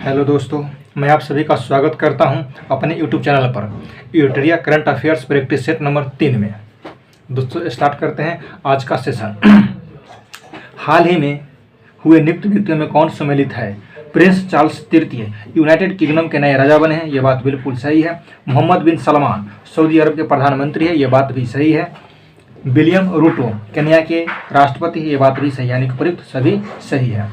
Hello दोस्तों, मैं आप सभी का स्वागत करता हूं अपने YouTube चैनल पर यूटेरिया current affairs practice set number 3 में। दोस्तों स्टार्ट करते हैं आज का सेशन। हाल ही में हुए नियुक्त व्यक्तियों में कौन सम्मिलित है? प्रिंस चार्ल्स तृतीय यूनाइटेड किंगडम के नए राजा बने हैं, ये बात बिल्कुल सही है। मोहम्मद बिन सलमान सऊदी अरब के प्रधानमंत्री है, ये बात भी सही है। विलियम रूटो केन्या के राष्ट्रपति, ये बात भी सही है, यानी कि प्रयुक्त सभी सही है।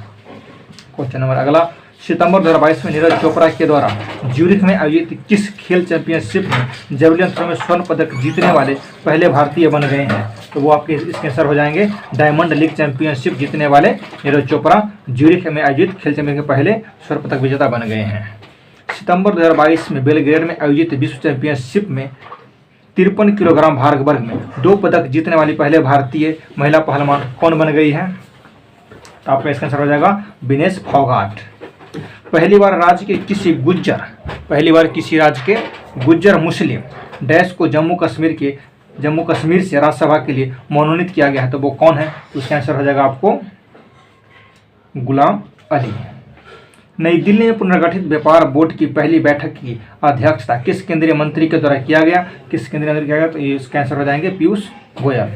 क्वेश्चन नंबर अगला, सितंबर 2022 में नीरज चोपड़ा के द्वारा ज्यूरिख में आयोजित किस खेल चैंपियनशिप में जेवलिन थ्रो में स्वर्ण पदक जीतने वाले पहले भारतीय बन गए हैं? तो वो आपके इसके आंसर हो जाएंगे डायमंड लीग चैंपियनशिप जीतने वाले नीरज चोपड़ा ज्यूरिख में आयोजित खेल चैंपियन के पहले स्वर्ण पदक विजेता बन गए हैं। सितंबर 2022 में बेलग्रेड में आयोजित विश्व चैंपियनशिप में 53 किलोग्राम भार वर्ग में 2 पदक जीतने वाली पहले भारतीय महिला पहलवान कौन बन गई है? तो आपका इसका आंसर हो जाएगा विनेश फोगाट। पहली बार किसी राज्य के गुज्जर मुस्लिम डैश को जम्मू कश्मीर से राज्यसभा के लिए मनोनीत किया गया है, तो वो कौन है? तो उसका आंसर हो जाएगा आपको गुलाम अली। नई दिल्ली में पुनर्गठित व्यापार बोर्ड की पहली बैठक की अध्यक्षता किस केंद्रीय मंत्री के द्वारा किया गया? तो इसका आंसर हो जाएंगे पीयूष गोयल।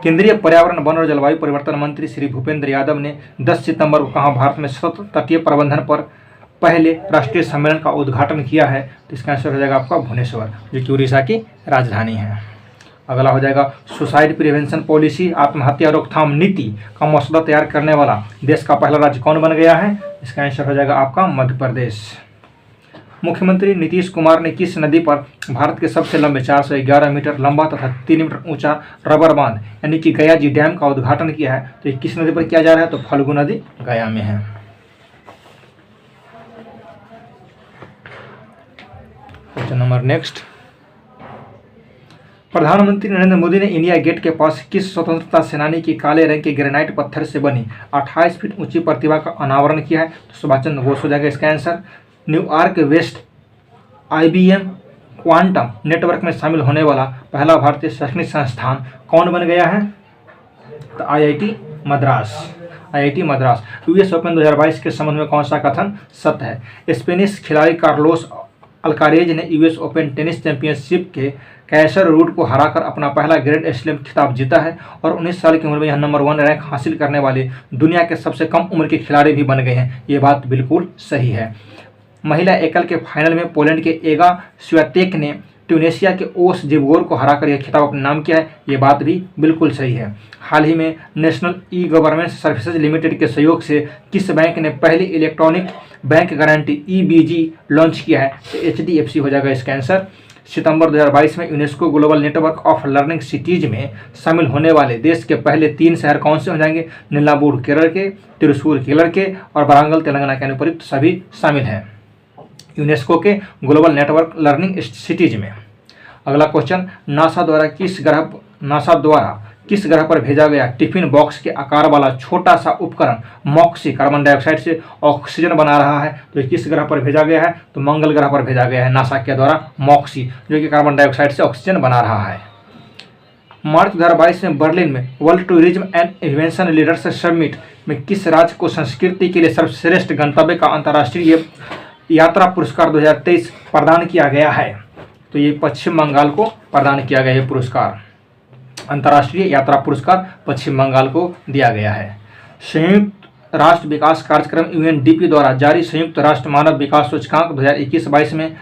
केंद्रीय पर्यावरण, वन और जलवायु परिवर्तन मंत्री श्री भूपेंद्र यादव ने 10 सितंबर को कहाँ भारत में सतत तटीय प्रबंधन पर पहले राष्ट्रीय सम्मेलन का उद्घाटन किया है? तो इसका आंसर हो जाएगा आपका भुवनेश्वर, जो कि उड़ीसा की राजधानी है। अगला हो जाएगा सुसाइड प्रिवेंशन पॉलिसी, आत्महत्या रोकथाम नीति का मसौदा तैयार करने वाला देश का पहला राज्य कौन बन गया है? इसका आंसर हो जाएगा आपका मध्य प्रदेश। मुख्यमंत्री नीतीश कुमार ने किस नदी पर भारत के सबसे लंबे 411 मीटर लंबा तथा 3 मीटर ऊंचा रबर बांध यानी कि गया जी डैम का उद्घाटन किया है? तो ये किस नदी पर किया जा रहा है? तो फल्गु नदी गया में है। क्वेश्चन नंबर नेक्स्ट, प्रधानमंत्री नरेंद्र मोदी ने इंडिया गेट के पास किस स्वतंत्रता सेनानी की काले रंग के ग्रेनाइट पत्थर से बनी 28 फीट ऊंची प्रतिमा का अनावरण किया है? तो सुभाष चंद्र बोस हो जाएगा इसका answer. New York west IBM quantum network में शामिल होने वाला पहला भारतीय शैक्षणिक संस्थान कौन बन गया है? तो IIT मद्रास। US ओपन 2022 के संबंध में कौन सा कथन सत्य है? स्पेनिश खिलाड़ी कार्लोस अल्कारेज ने US ओपन टेनिस चैंपियनशिप के कैसर रूड को हराकर अपना पहला ग्रैंड स्लैम खिताब जीता है और 19 साल की उम्र में यह नंबर 1 रैंक हासिल करने वाले दुनिया के सबसे कम उम्र के खिलाड़ी भी बन गए हैं, ये बात बिल्कुल सही है। महिला एकल के फाइनल में पोलैंड के एगा स्वियातेक ने ट्यूनेशिया के ओस जिबगोर को हराकर यह खिताब अपने नाम किया है, ये बात भी बिल्कुल सही है। हाल ही में नेशनल ई-गवर्नेंस सर्विसेज लिमिटेड के सहयोग से किस बैंक ने पहली electronic bank guarantee EBG launch किया है? तो HDFC हो जाएगा इसका आंसर। सितंबर 2022 में UNESCO global network of learning cities में शामिल होने वाले देश के पहले 3 शहर कौन से हो जाएंगे? नीलांबूर केरल के, त्रिशूर केरल के और वारंगल तेलंगाना के अनुपयुक्त सभी शामिल हैं यूनेस्को के ग्लोबल नेटवर्क लर्निंग सिटीज में। अगला क्वेश्चन, नासा द्वारा किस ग्रह पर भेजा गया टिफिन बॉक्स के आकार वाला छोटा सा उपकरण मॉक्सी कार्बन डाइऑक्साइड से ऑक्सीजन बना रहा है? तो किस ग्रह पर भेजा गया है? तो मंगल ग्रह पर भेजा गया है नासा के द्वारा मॉक्सी, जो कि कार्बन डाइऑक्साइड से ऑक्सीजन बना रहा है। मार्च 2022 में बर्लिन में world tourism and invention leaders summit में किस राज्य को संस्कृति के लिए सर्वश्रेष्ठ गंतव्य का अंतर्राष्ट्रीय यात्रा पुरस्कार 2023 प्रदान किया गया है? तो ये पश्चिम बंगाल को प्रदान किया गया है पुरस्कार। अंतर्राष्ट्रीय यात्रा पुरस्कार पश्चिम बंगाल को दिया गया है। संयुक्त राष्ट्र विकास कार्यक्रम UNDP द्वारा जारी संयुक्त राष्ट्र मानव विकास सूचकांक 2021-22 में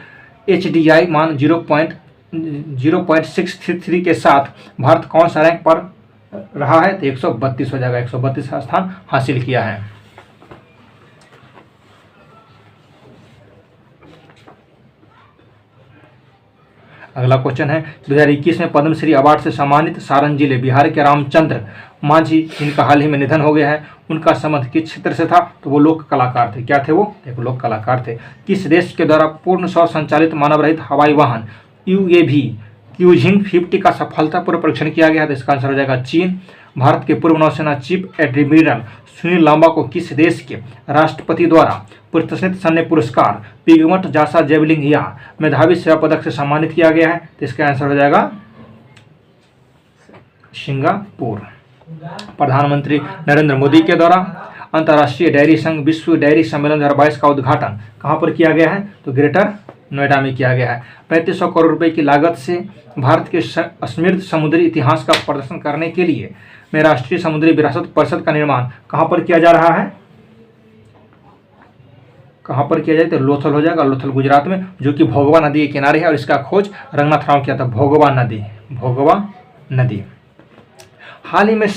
HDI मान 0.633 के साथ भारत कौन सा रैंक पर रहा है? तो 132 हो जाएगा, 132 का स्थान हासिल किया है। अगला क्वेश्चन है, 2021 में पद्मश्री अवार्ड से सम्मानित सारण जिले बिहार के रामचंद्र मांझी, जिनका हाल ही में निधन हो गया है, उनका संबंध किस क्षेत्र से था? तो वो लोक कलाकार थे। क्या थे वो? एक लोक कलाकार थे। किस देश के द्वारा पूर्ण सौर संचालित मानव रहित हवाई वाहन UAV क्यूजिंग 50 का सफलतापूर्वक परीक्षण किया गया? तो इसका आंसर हो जाएगा चीन। भारत के पूर्व नौसेना चीफ एडमिरल सुनील लांबा को किस देश के राष्ट्रपति द्वारा प्रतिष्ठित सैन्य पुरस्कार पिगमट जासा जेवलिंग या मेधावी सेवा पदक से सम्मानित किया गया है? तो इसका आंसर हो जाएगा सिंगापुर। प्रधानमंत्री नरेंद्र मोदी के द्वारा अंतर्राष्ट्रीय डेयरी संघ विश्व डेयरी सम्मेलन 2022 का उद्घाटन कहाँ पर किया गया है? तो ग्रेटर नोएडा में किया गया है। 3500 करोड़ रुपए की लागत से भारत के समृद्ध समुद्री इतिहास का प्रदर्शन करने के लिए में राष्ट्रीय समुद्री विरासत परिषद का निर्माण कहाँ पर किया जा रहा है? कहाँ पर किया जाए? तो लोथल हो जाएगा, लोथल गुजरात में, जो कि भोगवा नदी के किनारे है और इसका खोज रंगनाथ राव किया था। भोगवा नदी। हाल ही में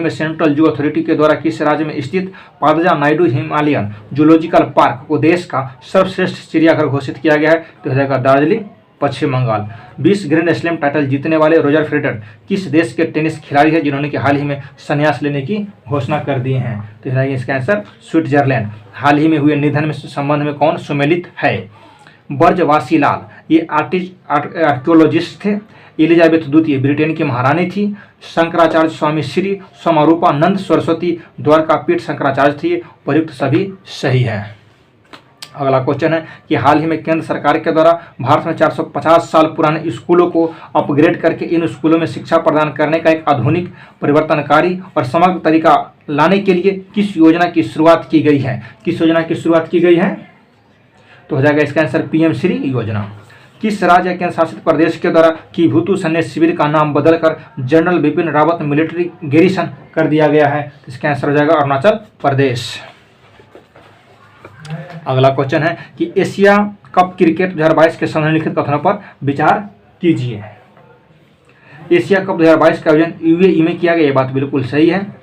सेंट्रल जू अथॉरिटी के द्वारा किस राज्य में स्थित पादजा नायडू हिमालयन जूलॉजिकल पार्क को देश का सर्वश्रेष्ठ चिड़ियाघर घोषित किया गया है? तो हो जाएगा दार्जिलिंग, पश्चिम बंगाल। 20 ग्रैंड स्लैम टाइटल जीतने वाले रोजर फेडरर किस देश के टेनिस खिलाड़ी हैं जिन्होंने कि हाल ही में संन्यास लेने की घोषणा कर दी है? तो इसका आंसर स्विट्जरलैंड। हाल ही में हुए निधन में संबंध में कौन सुमेलित है? ब्रजवासी लाल, ये आर्कियोलॉजिस्ट थे। एलिजाबेथ द्वितीय ब्रिटेन की महारानी थी। शंकराचार्य स्वामी श्री स्वरूपानंद सरस्वती द्वारकापीठ शंकराचार्य थी। प्रयुक्त सभी सही है। अगला क्वेश्चन है कि हाल ही में केंद्र सरकार के द्वारा भारत में 450 साल पुराने स्कूलों को अपग्रेड करके इन स्कूलों में शिक्षा प्रदान करने का एक आधुनिक, परिवर्तनकारी और समग्र तरीका लाने के लिए किस योजना की शुरुआत की गई है? किस योजना की शुरुआत की गई है? तो हो जाएगा इसका आंसर पीएम श्री योजना। किस राज्य केंद्र शासित प्रदेश के द्वारा किभूतू सैन्य शिविर का नाम बदलकर general Bipin Rawat military garrison कर दिया गया है? इसका आंसर हो जाएगा अरुणाचल प्रदेश। अगला क्वेश्चन है कि एशिया कप क्रिकेट 2022 के निम्नलिखित कथनों पर विचार कीजिए। एशिया कप 2022 का आयोजन यूएई में किया गया, ये बात बिल्कुल सही है।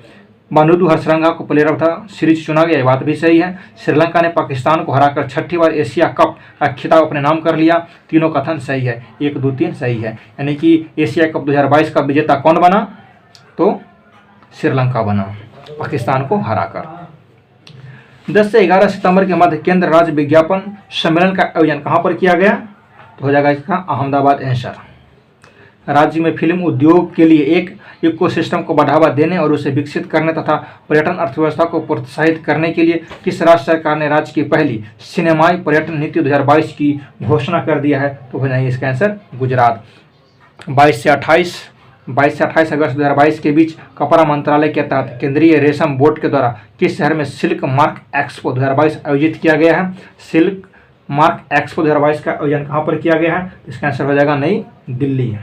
बानुदु हरसरंगा को प्लेयर ऑफ द सीरीज चुना गया, ये बात भी सही है। श्रीलंका ने पाकिस्तान को हराकर 6ठी बार एशिया कप का खिताब अपने नाम कर लिया। तीनों कथन सही है, 1, 2, 3 सही है। यानी कि एशिया कप 2022 का विजेता कौन बना? तो श्रीलंका बना, पाकिस्तान को हराकर। 10 से 11 सितंबर के मध्य केंद्र राज्य विज्ञापन सम्मेलन का आयोजन कहाँ पर किया गया? तो हो जाएगा इसका अहमदाबाद आंसर। राज्य में फिल्म उद्योग के लिए एक इकोसिस्टम को बढ़ावा देने और उसे विकसित करने तथा पर्यटन अर्थव्यवस्था को प्रोत्साहित करने के लिए किस राज्य सरकार ने राज्य की पहली सिनेमाई पर्यटन नीति 2022 की घोषणा कर दिया है? तो हो जाएगा इसका आंसर गुजरात। 22 से 28 अगस्त 2022 के बीच कपड़ा मंत्रालय के तहत केंद्रीय रेशम बोर्ड के द्वारा किस शहर में सिल्क मार्क एक्सपो 2022 आयोजित किया गया है? सिल्क मार्क एक्सपो 2022 का आयोजन कहाँ पर किया गया है? इसका आंसर हो जाएगा नई दिल्ली।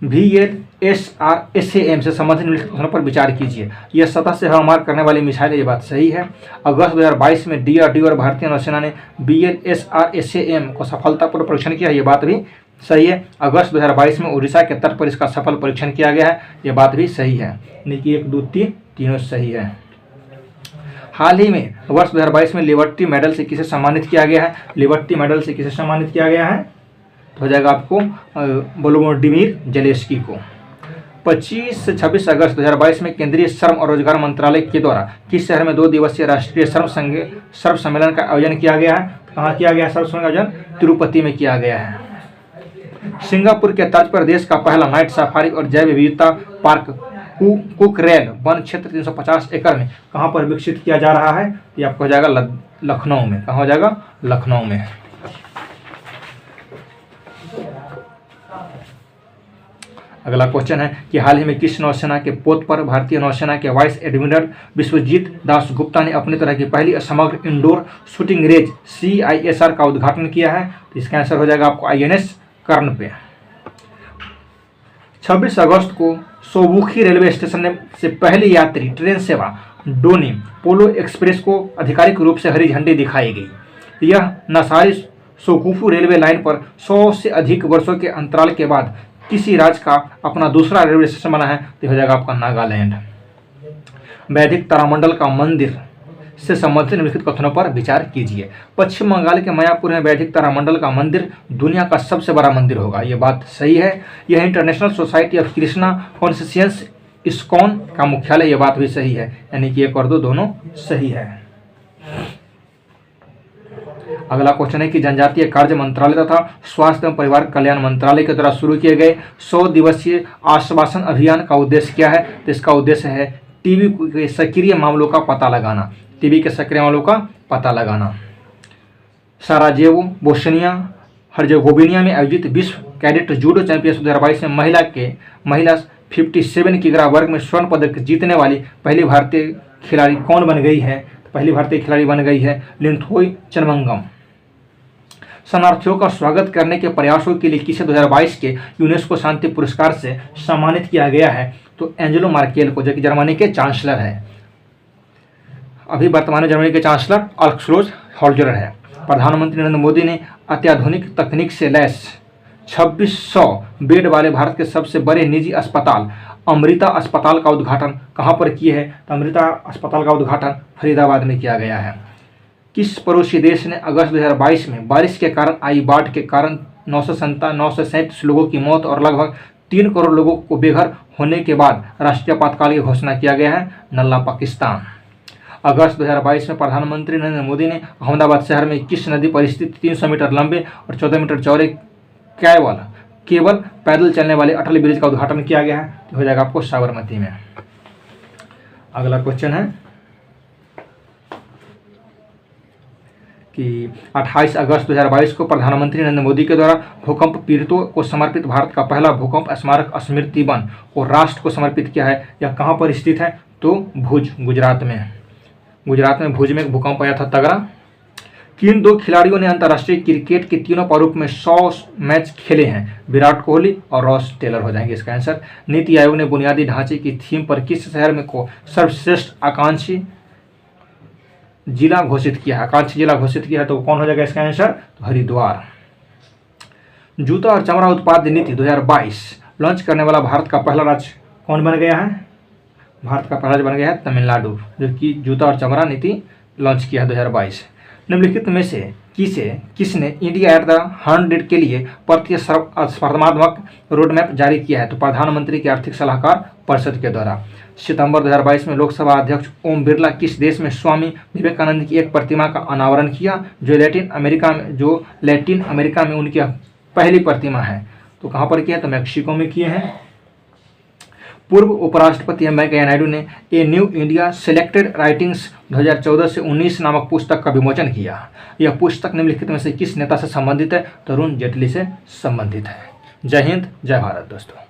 VLSRSAM से संबंधित निम्नलिखित प्रश्नों पर विचार कीजिए। यह सतह से हवा मार करने वाली मिसाइल है, ये बात सही है। अगस्त 2022 में DRDO और भारतीय नौसेना ने VLSRSAM को सफलतापूर्वक परीक्षण किया, ये बात भी सही है। अगस्त 2022 में उड़ीसा के तट पर इसका सफल परीक्षण किया गया है, ये बात भी सही है। यानी कि 1, 2, 3 तीनों सही है। हाल ही में वर्ष 2022 में लिबर्टी मेडल से किसे सम्मानित किया गया है? लिबर्टी मेडल से किसे सम्मानित किया गया है? हो जाएगा आपको वोलोडिमीर जेलेंस्की को। 25 से 26 अगस्त 2022 में केंद्रीय श्रम और रोजगार मंत्रालय के द्वारा किस शहर में 2 दिवसीय राष्ट्रीय श्रम सम्मेलन का आयोजन किया गया है? कहाँ किया गया श्रम सम्मेलन का आयोजन? तिरुपति में किया गया है। सिंगापुर के तर्ज पर देश का पहला नाइट सफारी और जैव विविधता पार्क कुकरेल वन क्षेत्र 350 एकड़ में कहाँ पर विकसित किया जा रहा है? ये आपको हो जाएगा लखनऊ में। कहाँ हो जाएगा? लखनऊ में। अगला क्वेश्चन है कि हाल ही में किस नौसेना के पोत पर भारतीय नौसेना के वाइस एडमिरल विश्वजीत दास गुप्ता ने अपनी तरह की पहली समग्र इंडोर शूटिंग रेंज CISR का उद्घाटन किया है? तो इसका आंसर हो जाएगा आपको INS कर्ण पे। 26 अगस्त को सोबुखी रेलवे स्टेशन से पहली यात्री ट्रेन सेवा डोनी पोलो एक्सप्रेस को आधिकारिक रूप से हरी झंडी दिखाई गई। यह नसारी सोकुफू रेलवे लाइन पर 100 से अधिक वर्षों के अंतराल के बाद किसी राज्य का अपना दूसरा रेलवे स्टेशन बना है? तो हो जाएगा आपका नागालैंड। वैदिक तारामंडल का मंदिर से संबंधित निम्नलिखित कथनों पर विचार कीजिए। पश्चिम बंगाल के मायापुर में वैदिक तारामंडल का मंदिर दुनिया का सबसे बड़ा मंदिर होगा, ये बात सही है। यह international society of Krishna conscious ISKCON का मुख्यालय, ये बात भी सही है। यानी कि 1 और 2 दोनों सही है। अगला क्वेश्चन है कि जनजातीय कार्य मंत्रालय तथा स्वास्थ्य एवं परिवार कल्याण मंत्रालय के द्वारा शुरू किए गए 100 दिवसीय आश्वासन अभियान का उद्देश्य क्या है? तो इसका उद्देश्य है टीबी के सक्रिय मामलों का पता लगाना। टीबी के सक्रिय मामलों का पता लगाना। साराजेवो बोस्निया हर्जेगोविना में आयोजित विश्व कैडेट जूडो चैंपियनशिप 2022 में महिला 57 किग्रा वर्ग में स्वर्ण पदक जीतने वाली पहली भारतीय खिलाड़ी कौन बन गई है? पहली भारतीय खिलाड़ी बन गई है लिंथोई चनमंगम। शरणार्थियों का स्वागत करने के प्रयासों के लिए किसे 2022 के यूनेस्को शांति पुरस्कार से सम्मानित किया गया है? तो एंजेलो मार्केल को, जो कि जर्मनी के चांसलर है। अभी वर्तमान में जर्मनी के चांसलर अल्क्सलोज हॉल्जर है। प्रधानमंत्री नरेंद्र मोदी ने अत्याधुनिक तकनीक से लैस 2600 बेड वाले भारत के सबसे बड़े निजी अस्पताल अमृता अस्पताल का उद्घाटन कहाँ पर किए हैं? तो अमृता अस्पताल का उद्घाटन फरीदाबाद में किया गया है। किस पड़ोसी देश ने अगस्त 2022 में बारिश के कारण आई बाढ़ के कारण 937 लोगों की मौत और लगभग 3 करोड़ लोगों को बेघर होने के बाद राष्ट्रीय आपातकाल की घोषणा किया गया है? नल्ला पाकिस्तान। अगस्त 2022 में प्रधानमंत्री नरेंद्र मोदी ने अहमदाबाद शहर में किस नदी पर स्थित 300 मीटर लंबे और 14 मीटर चौड़े केवल पैदल चलने वाले अटल ब्रिज का उद्घाटन किया गया है? तो हो जाएगा आपको साबरमती में। अगला क्वेश्चन है कि 28 अगस्त 2022 को प्रधानमंत्री नरेंद्र मोदी के द्वारा भूकंप पीड़ितों को समर्पित भारत का पहला भूकंप स्मारक स्मृति वन और राष्ट्र को समर्पित किया है। यह कहाँ पर स्थित है? तो भुज, गुजरात में। गुजरात में भुज में एक भूकंप आया था तगड़ा। किन 2 खिलाड़ियों ने अंतर्राष्ट्रीय क्रिकेट के तीनों प्रारूप में 100 मैच खेले हैं? विराट कोहली और रॉस टेलर हो जाएंगे इसका आंसर। नीति आयोग ने बुनियादी ढांचे की थीम पर किस शहर में को सर्वश्रेष्ठ आकांक्षी जिला घोषित किया है? आकांक्षी जिला घोषित किया है, तो कौन हो जाएगा इसका आंसर? तो हरिद्वार। जूता और चमड़ा उत्पाद नीति 2022 लॉन्च करने वाला भारत का पहला राज्य कौन बन गया है? भारत का पहला राज्य बन गया है तमिलनाडु, जो कि जूता और चमड़ा नीति लॉन्च किया है 2022। निम्नलिखित में से किसने इंडिया एट द 100 के लिए प्रतिस्पर्धात्मक रोडमैप जारी किया है? तो प्रधानमंत्री के आर्थिक सलाहकार परिषद के द्वारा। सितंबर 2022 में लोकसभा अध्यक्ष ओम बिरला किस देश में स्वामी विवेकानंद की एक प्रतिमा का अनावरण किया, जो लैटिन अमेरिका में उनकी पहली प्रतिमा है? तो कहाँ पर किया? तो मैक्सिको में किए हैं। पूर्व उपराष्ट्रपति एम वेंकैया नायडू ने a new India selected writings 2014 से 19 नामक पुस्तक का विमोचन किया। यह पुस्तक निम्नलिखित में से किस नेता से संबंधित है? तो अरुण जेटली से संबंधित है। जय हिंद, जय भारत दोस्तों।